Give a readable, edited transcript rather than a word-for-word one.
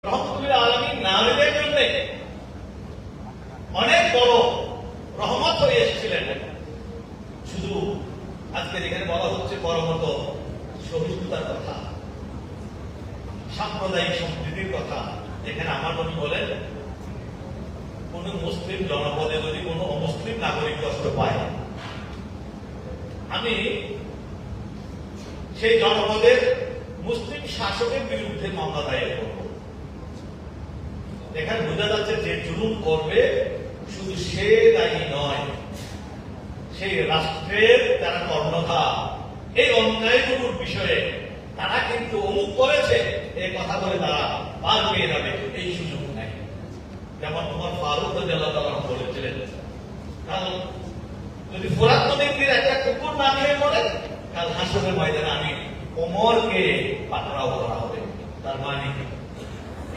রহমতুল্লাহ আলামিন নারীদের জন্য অনেক বড় রহমত হয়ে এসেছিলেন। শুধু আজকে যেখানে বলা হচ্ছে পরমত সহিষ্ণুতার কথা, সাম্প্রদায়িক সম্প্রীতির কথা, যেখানে আমার নবী বলেন কোন মুসলিম জনপদে যদি কোন অমুসলিম নাগরিক কষ্ট পায়, আমি সেই জনপদের মুসলিম শাসকের বিরুদ্ধে মামলা দায়ের করব। এখানে বোঝা যাচ্ছে যে জুলুম করবে শুধু সে দায়ী নয়, সেই রাষ্ট্রের যারা কর্ণধার এই অন্যায়গুলোর বিষয়ে তারা কিন্তু অমুক করেছে এই কথা বলে তারা পার পেয়ে যাবে, এই সুযোগ নাই। যেমন ওমর ফারুক রাদিয়াল্লাহু তাআলা বলেছিলেন, কারণ যদি ফোরাত নদীর তীরে একটা কুকুর না খেয়ে মরে, কাল হাসরের ময়দানে আমি ওমরকে পাকড়াও করা হবে। তার মানে